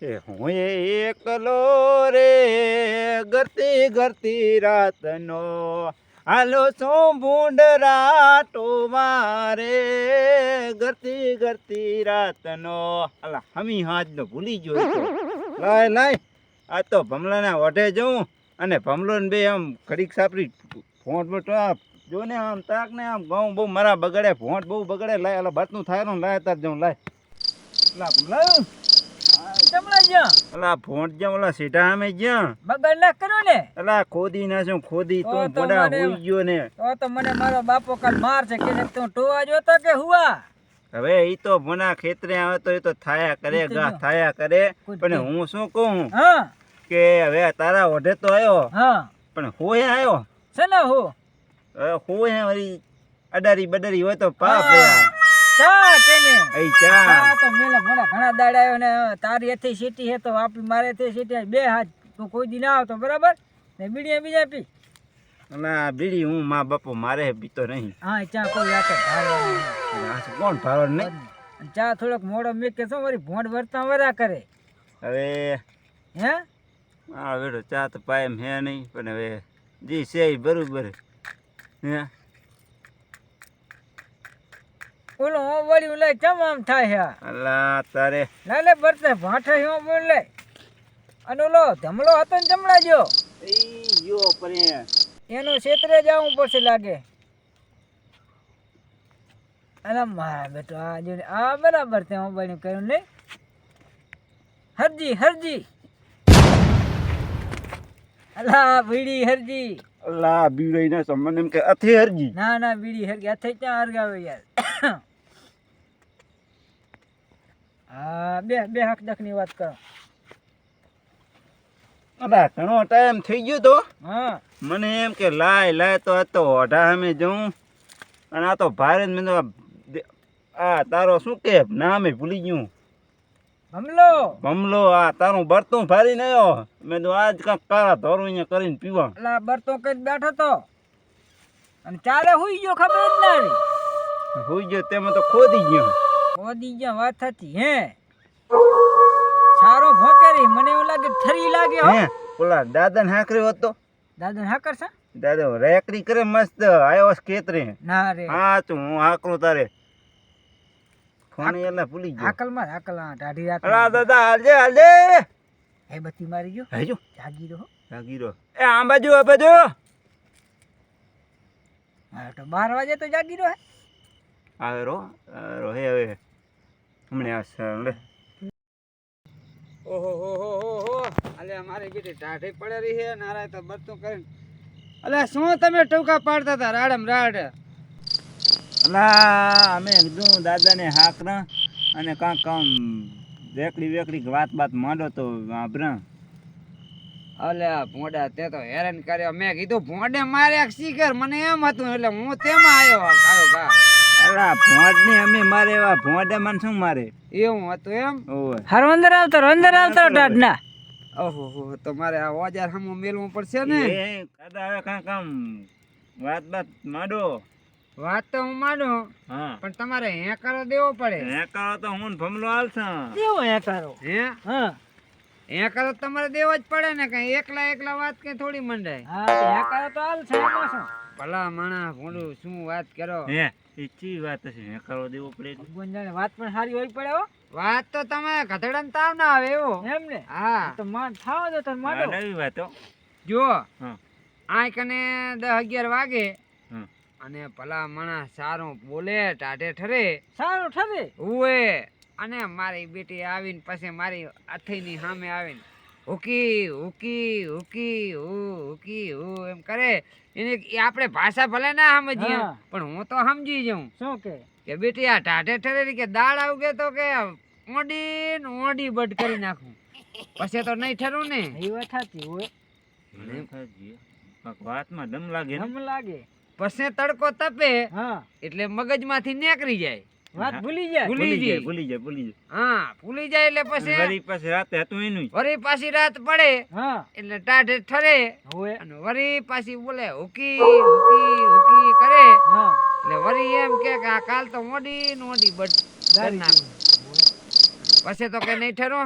એ હું એકલો રે ગરતી ગરતી રાતનો હાલો શું ભૂંડરા ટોવારે ગરતી ગરતી રાતનો અલા હમી હાજનો ભૂલી ગયો તો લાય લાય આ તો ભમલાના ઓઢે જઉં અને ભમલો ને બે આમ ઘડીક સાપરી ભોંટ બોટ જો ને આમ તાક ને આમ ઘઉં બહુ મારા બગડે ભોંટ બહુ બગડે લાય અલા બતનું થાય ને લાય તાર જઉં લાય અલા ભમલા જમલા જ્યાં અલા ભોંટ જ્યાં ઓલા સીધા અમે જ્યાં બગડ ના કરો ને અલા ખોદી ના શું ખોદી તો તું તો પડા મને- હોઈ ગયો ને તો મને મારો બાપો કાલ માર છે કે તું ટોવા જોતો કે હુવા હવે ઈ તો ભણા ખેતરે આવે તો એ તો થાયા કરે ઈ તો ગા જો. થાયા કરે કોઈ પણ દે. હું શું કહું હા કે હવે તારા ઓઢે તો આવ્યો હા પણ હોય આવ્યો સના હો હવે હોય વળી અડારી બડારી હોય તો પાપ હા. યાર ચા તેને એ ચા ચા તો મેલા ઘણા દાડા આવ્યો ને તારી એથી સીટી હે તો આપી મારે તે સીટી બે હાથ તું કોઈ દી ના આવતો બરાબર ને બીડી બીજા પી અલા બીડી હું મા બાપો મારે પીતો નહીં હા ચા કોઈ આતો ભાળવાનું આ શું કોણ ભાવર નહીં અને ચા થોડોક મોડો મેં કે શું વળી ભોંડ વરતા વરા કરે હવે હે આ વેડો ચા તો પાયમ હે નહીં પણ હવે જી છે ઈ બરોબર હે ઓલો હું વળી લઈ ચમ આમ થાય હે અલા તારે લાલે બરતે ભાઠે હું બોલ લે અને ઓલો ધમલો હતો ને જમણા જો ઈ યો પરે એનું ક્ષેત્રે જવું પડશે લાગે અરે મારા બેટો આ જો આ બરાબર તે હું બન્યું કર્યું નહીં હરજી હરજી અલા બીડી હરજી અલા બીડાઈ ના સંબંધ એમ કે અથે હરજી ના ના બીડી હરગી હાથે ક્યાં હરગાવે યાર હા બે હક દખની વાત કરો અલા ઘણો ટાઈમ થઈ ગયો તો હા મને એમ કે લાય લાય તો આ તો ઓઢા અમે જઉં અને આ તો ભારે જ મને આ તારો શું કે નામે ભૂલી ગયું ભમલો ભમલો આ તારું બરતું ભારી નયો મેં તો આજ કાંક કાળા ધોરું અહીંયા કરીને પીવા અલા બરતો કઈ બેઠો તો અને ચાલે હુઈ ગયો ખબર જ ના રહી હોઈ ગયો તેમાં તો ખોદી ગયો મોદી જ્યાં વાત હતી હે સારો ભોકેરી મને એવું લાગે ઠરી લાગે હો હે ઓલા દાદા ને હાકરી હતો દાદુ હા કરશે દાદા રેકરી કરે મસ્ત આવ્યો છે ખેતરે ના રે હા તું હું હાકરું તારે ફોન એટલે ભૂલી ગયો હાકલ માં હાકલ હા ટાઢી અલા હાકલ દાદા હાલજે હાલજે હે બત્તી મારી ગયો હેજો જાગી રહો જાગીરો એ આ બાજુ હા તો 12 વાગે તો જાગી રહો હે આવે રો હે હવે હમણે આવશે લે ઓહો હો હો હો હો અલે અમારી બેટી ટાઢી પડે રહી હે નારાય તો બરતું કરીને અલે શું તમે ટૂંકા પાડતા હતા રાડમ રાડ અલા અમે કીધું દાદાને હાકરા અને કાંક કામ વેકડી વાત માંડો તો વાપરા અલે ભોંડા તે તો હેરાન કર્યો મેં કીધું ભોંડે મારે એક શીખર મને એમ હતું એટલે હું તેમાં આવ્યો કા અલા ભોંડને અમે મારે એવા ભોંડે મને શું મારે એવું હતું એમ ઓય હર અંદર આવતો ટાઢના ઓહો હો તો મારે આ ઓજાર હમો મેલવું પડશે ને એ દાદા હવે કાંક કામ વાત માંડો વાત તો હું માનું હા પણ તમારે હે કરો દેવો પડે હે કરો તો હું ને ભમલો હાલશે દેવો હે કરો હે હા હે કરો તમારે દેવો જ પડે ને કઈ એકલા વાત કઈ થોડી મંડાય હા હે કરો તો હાલ છે એમાં શું ભલા માણા ભોંડું શું વાત કરો હે ઈચી વાત છે હે કરો દેવો પડે એટલે. ગુંજાને વાત પણ સારી હોય પડે હો વાત તો તમે ગધેડાને તાવ ના આવે એવો એમ ને હા તો માન થાવ દો તને માડો આ નવી વાત હો જો હા આ કને 10-11 વાગે હા અને ભલા માણસ સારું બોલે ટાઢે ઠરે સારું ઠરે ઉએ અને મારી બેટી આવીને પછી મારી અથઈની સામે આવીને હુકી હુકી હુકી હુકી એમ કરે એને ઈ આપણે ભાષા ભલે ના સમજીએ હા. પણ હું તો સમજી જાઉં શું કે બેટી આ ટાઢે ઠરે કે દાળ આવગે તો કે ઓડી બડ કરી નાખું પછી તો નહીં ઠરું ને એ વાત સાચી હોય કાંક વાતમાં દમ લાગે ને એમ લાગે પછી તડકો તપે હા એટલે મગજમાંથી નીકળી જાય વાત ભૂલી જાય ભૂલી જાય. ભૂલી જાય હા ભૂલી જાય એટલે પછી વળી પાછી રાતે હતું એનું વળી પાછી રાત પડે હા એટલે ટાઢે ઠરે હોય અને વળી પાછી બોલે હુકી હુકી હુકી કરે હા એટલે વળી એમ કે આ કાલ તો મોડી બટ ગાડી નાખ પછી તો કે નહીં ઠરો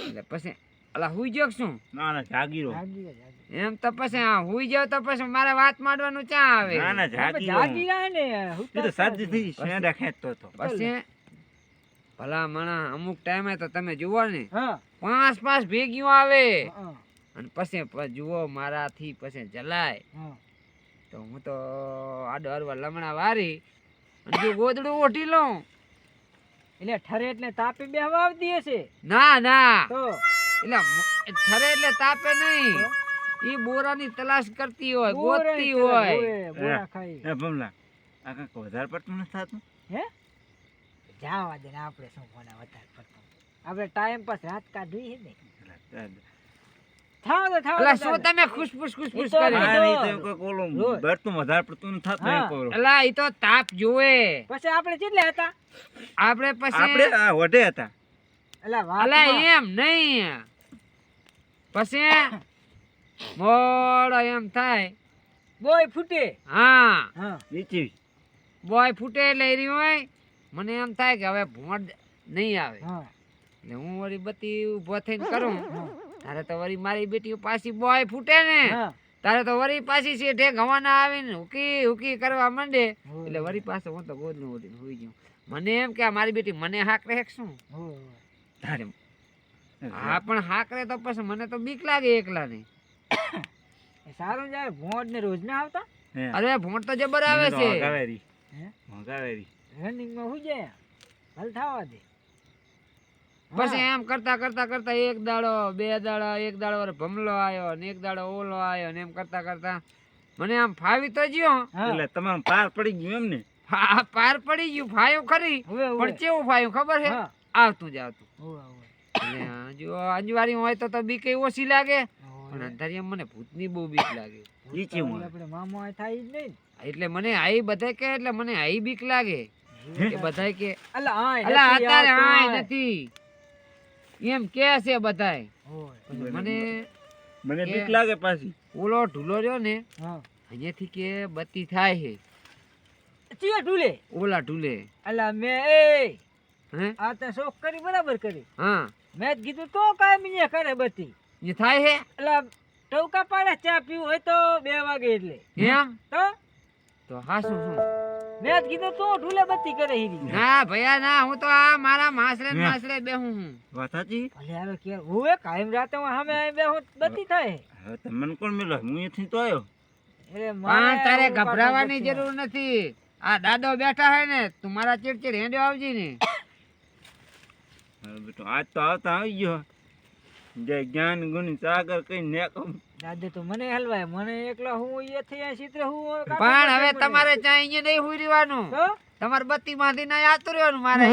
એટલે પછી અલા હુઈ ગયો કે શું ના ના જાગી રહો. જાગી ગયા, જાગી એમ તો પછી આ હુઈ જાવ તો પછી મારે વાત માંડવાનું ક્યાં આવે ના ના ગયા. જાગી જાગી રહો. રહ્યા ને એ હુતા તો હતા સાજી થઈ શેંડા ખેંચતો હતો. પછી ભલા મણા અમુક ટાઈમે તો તમે જુઓ ને હા 5 ભેગીઓ આવે હા, અને પછી જુઓ મારાથી પછી જલાય હા. તો હું તો આડો હરવા લમણા વારી અને જો ગોદડું ઓઢી લઉં એટલે ઠરે એટલે તાપે બેહવા આવતી હશે ના ના તો એટલે ઠરે એટલે તાપે નહીં ઈ બોરાની તલાશ કરતી હોય ગોતતી હોય બોરા ખાઈ એ ભમલા આ કાંઈક વધારે પડતું નથી થતું? હે જાવા દે ને આપણે શું કોના વધારે પડતું આપણે ટાઈમ પાસ રાત કાઢવી છે ને થાવ તો થાવ એટલે શું તમે ખુશફુશ ઈ તો કરી હા, રોજ. નહીં તો એમ કોઈક ઓલું રોજ. બળતું વધારે પડતું નથી થતું એમ હા. કહું. એટલે ઈ તો તાપ જોવે પછી આપણે કેટલા હતા આપણે આપણે પછી આ વઢે હતા. અલા અલા વાત એમ નહીં પછી મોડો એમ થાય બોય ફૂટે હા હા નીચી. બોય ફૂટે એટલે એ રહ્યું હોય મને એમ થાય કે હવે ભોંડ નહીં આવે હા એટલે હું વળી બત્તી ઊભો થઈને કરું તારે તો વળી મારી બેટી પાછી બોય ફૂટે ને હા તારે તો વળી પાછી શેઠે ગવાના આવીને હુકી હુકી કરવા માંડે એટલે વળી પાસે હું તો ગોદનું ઓઢીને હુઈ ગયું મને એમ કે આ મારી બેટી મને હાક રહે કે શું હોય. તારે હા પણ હાક રહે તો પછી મને તો બીક લાગે એકલા ને એ સારું જાય ભોંડ ને રોજ ના આવતા હે. અરે ભોંડ તો જબર આવે મને તો છે હગાવેરી. હે હગાવેરી. રનિંગ માં હું જાય હાલ થાવા દે પછી એમ કરતા કરતા કરતા એક દાડો બે દાડા એક દાડો વળી ભમલો આવ્યો ને એક દાડો ઓલો આવ્યો ને એમ કરતા કરતા મને આમ ફાવી તો ગયો હા એટલે તમારું પાર પડી ગયું એમ ને? હા પાર પડી ગયું ફાયું ખરી હવે પણ કેવું ફાયું ખબર છે હા આવતું જ આવતું હોય હોય એટલે જો અંજવારી હોય તો બીક ઓછી લાગે પણ હોય. અંધારિયામાં મને ભૂતની બહુ બીક લાગે ઈ ચેવું હોય? આપણે મામો આ થાય જ નહીં એટલે મને આઈ બધાય કે એટલે મને આઈ બીક લાગે ને. કે બધાય કે અલા આય અલા નથી અત્યારે આવતો આય આય. નથી એમ કે છે બધાય હોય. પછી મને મને કે- બીક લાગે પાછી. ઓલો ઢૂલો રહ્યો ને હા અહીંયાથી કે બત્તી થાય છે ચિયા ઢૂલે ઓલા ઢૂલે અલા મે એ હે આ તો શોખ કરી બરાબર કરી હા મેં જ કીધું તો કાંઈ મિયા કરે બધી એ થાય છે અલા ટવકા પાડે ચા પીવું હોય તો 2 વાગે એટલે એમ તો હા શું મેં જ કીધું તો ઢૂલે બત્તી કરે હીરી ના ભૈયા ના હું તો આ મારા માસરે ને માસરે બેહું હું વાત સાચી? ભલે હવે કે હું કાયમ રાતે હું સામે આવી બેહું તો બત્તી થાય હવે તમને કોણ મેલો? હું અહીંથી તો આવ્યો. એટલે પણ મારે તારે એવું કાઢવું ગભરાવાની પડશે. જરૂર નથી આ દાદો બેઠા હે ને તું મારા ચીડચીડ હેંડ્યો આવજી ને હવે બેટો આજ તો આવતા આવી ગયો. જય જ્ઞાન ગુણ સાગર કઈ નેકો. દાદા તો મને હલવાય મને એકલો હું એ થઈ આ ચિત્ર હું પણ હવે તમારે ત્યાં અહીંયા નહીં હુઈ રહેવાનું તો તમારે બત્તી માંથી ના આતું રહેવાનું મારે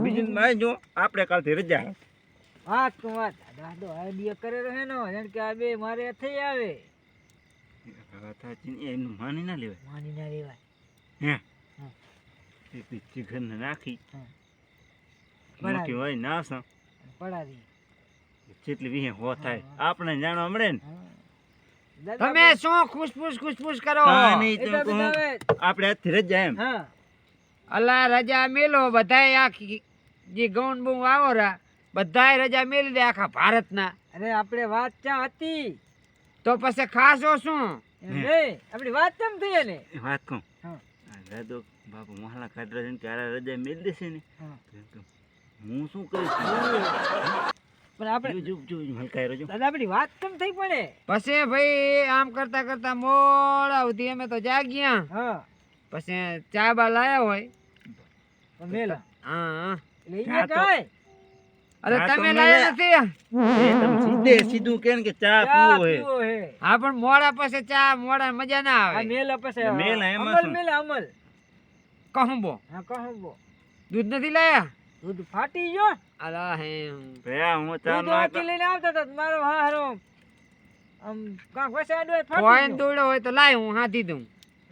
બીજું ભાઈ જો આપણે કાલથી રજા. વાત તું વાત દાદો આઈડિયા કરેલો હે નો જેમ કે આ બે મારે થઈ આવે વાત સાચી ને એનું માની ના લેવાય. માની ના રેવાય હે હા. એ પીછી ઘરને નાખી હા. મોટી હોય ના સા પડાવી જેટલી વિહે હો થાય આપણે જાણવા મળે ને. દાદા તમે શું ખુશફુશ કરો કાંઈ નહીં એ તો તો કહું, હવે આપણે આજથી રજા એમ. હા અલ્લા રજા મેલો બધાય આખી જે ગૌન બહુ આવો રા બધાય રજા મેલી દે આખા ભારતના અરે આપણે વાત ચા હતી તો પછી ખાસો શું એમ નહીં આપણી વાત કેમ થઈ ને એ વાત કહું. હા. આ દાદો બાપુ મોહલા કાઢવા છે ને ત્યારે રજા મેલી દેશે ને હા. તો એમ કહું, હું શું કરીશ? પણ આપણે જો હલકાઈ રહેજો. દાદા આપણી વાત કેમ થઈ પડે પછી ભાઈ આમ કરતા કરતા મોડા સુધી અમે તો જાગ્યા હા પછી ચા બા લાયા હોય તો મેલા હા એટલે ઈ ચા તો- કાંઈ અરે ચા તો તમે મેં લાયા નથી એ તમે સીધું કહે ને કે ચા ચા પીવો હે. પીવો હે હા પણ મોડા પછી ચા મોડા મજા ના આ આવે મેલા પછી મેલા એમાં અમલ શું? મેલા અમલ કહુંબો હા કહું બો દૂધ નથી લાયા દૂધ ફાટી ગયો અલા હે ભયા હું ચા દૂધ નો વાંકી લઈને આવતા હતા મારો હારો આમ કાંક વસાડ હોય કોઈ ફાટી ગયો દોડ્યો હોય તો લાય હું હાથી દઉં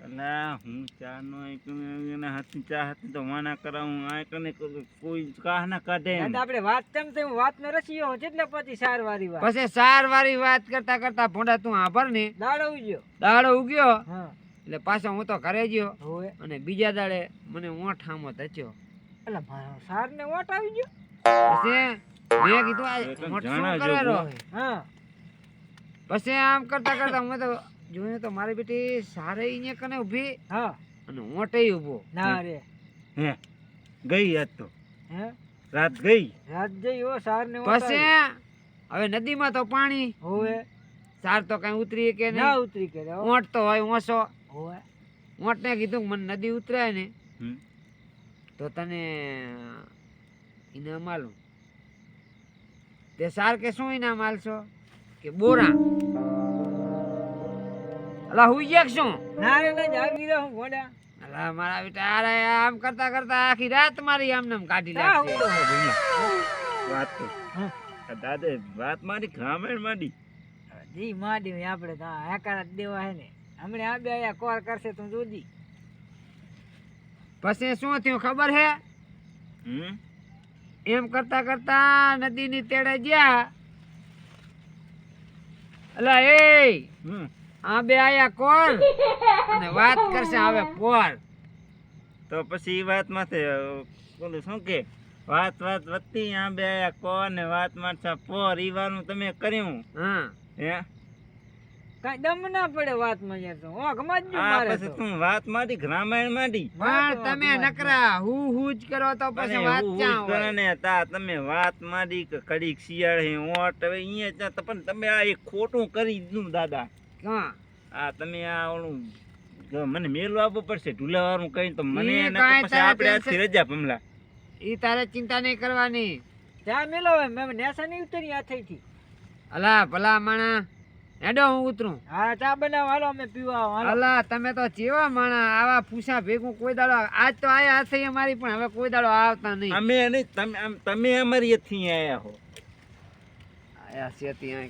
અલા હું ચા નો એના હાથની ચા હાથની તો વાના કરાવું આ કને કોઈ કાહ ના કાઢે એમ. દાદા આપણે વાત કેમ થઈ વાત નો રસીયો એટલે પછી સાર વારી વાત પછી સાર વાળી વાત કરતા કરતા ભોંડા તું આભર ને દાડો ઉજ્યો દાડો ઉગ્યો હા એટલે પાછો હું તો ઘરે ગયો હોય અને બીજા દાડે મને ઓઠ આમો થયો એટલે મારો સાર ને ઓટ આવી ગયો પછી મેં કીધું આ એ તો મોટ શું જાણા કરે જેવું. રો? હા પછી આમ કરતા કરતા મેં તો જોયું તો મારી બેટી સારે અહીંયા કને ઊભી હા અને મોટે ઊભો. ના રે હે ગઈ આજ તો હે રાત ગઈ. રાત જઈ હો સાર ને પછી હવે નદીમાં તો પાણી, હોવે સાર તો કઈ ઉતરી કે ના નહીં. ઉતરી કે હો ઊંટ તો હોય ઓછો. હોવે ઊંટને કીધું કે મને નદી ઉતરાય ને હમ. તો તને ઇનામ આલું. તે સાર કે શું ઇનામ આલશો? કે બોરા. અલા હુઈ ગયા કે શું? ના રે ના જાગી રહો હું ઘોડા અલા મારા બેટા અરે આમ કરતા કરતા આખી રાત મારી આમને આમ કાઢી હા, નાખશે. હું તો- વાત તો હા. આ દાદા વાત મારી ગ્રામીણ માંડી. જી માંડી આપણે તો આકાર દેવા હે ને હમણે આ બે આયા કોર કરશે તું જોજી પછી શું થયું ખબર હે? હમ એમ કરતા કરતા નદીની તેડે ગયા. અલા એ હમ આ બે આયા કોર અને વાત કરશે હવે પોર. તો પછી ઈ વાત માથે બોલું શું કે વાત વધતી આ બે આયા કોને વાત મારતા પોર ઈ વાનું તમે કર્યું હા હે કઈ દમ ના પડે વાતમાં યાર તો ઓઘમાં જ જો આ મારે પછી તો તું વાત મારી ગ્રામીણ માંડી. પણ તમે નકરા હું હું જ કરો તો પછી અને વાત હું ક્યાં કરે હોય? ને તા તમે વાત માંડી કે કડીક શિયાળે ઓટ હવે અહીંયા ત્યાં તો પણ તમે આ એક ખોટું કરી દીધું દાદા. ક્યાં? આ તમે આ ઓલું જો મને મેલું આપવું પડશે ઢુલાવાળું કઈ તો મને ઈ નકર કાંઈ પછી તારે આપણે આજથી tension- રજા પમલા. ઈ તારે ચિંતા નહીં કરવાની. ચા મેલો હવે મેં નેસા નહીં ઉતરી આ થઈ થી અલા ભલા માણા હેડો હું ઉતરું. હા ચા બનાવ હાલો અમે પીવા આવો, હાલો અલા તમે તો ચેવા માણા આવા પૂછા ભેગું કોઈ દાડો આજ તો આયા હશે અમારી પણ હવે કોઈ દાડો આવતા નહીં. અમે નહીં તમે તમે અમારી અહીંથી આયા હો. આયા છે ત્યાં